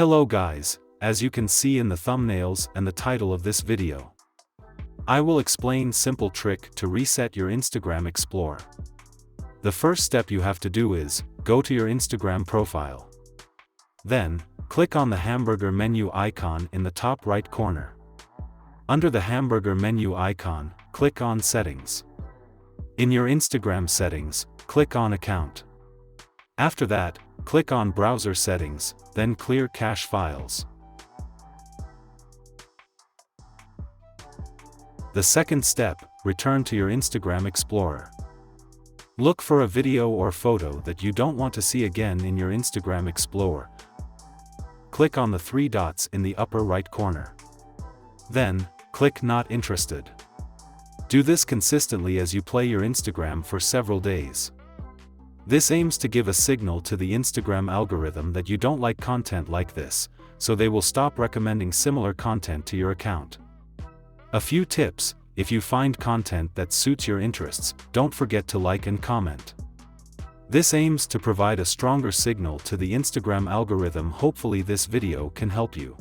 Hello guys, as you can see in the thumbnails and the title of this video, I will explain simple trick to reset your Instagram Explorer. The first step you have to do is, go to your Instagram profile. Then, click on the hamburger menu icon in the top right corner. Under the hamburger menu icon, click on Settings. In your Instagram settings, click on Account. After that, click on Browser Settings, then Clear Cache Files. The second step, return to your Instagram Explorer. Look for a video or photo that you don't want to see again in your Instagram Explorer. Click on the three dots in the upper right corner. Then, click Not Interested. Do this consistently as you play your Instagram for several days. This aims to give a signal to the Instagram algorithm that you don't like content like this, so they will stop recommending similar content to your account. A few tips: if you find content that suits your interests, don't forget to like and comment. This aims to provide a stronger signal to the Instagram algorithm. Hopefully this video can help you.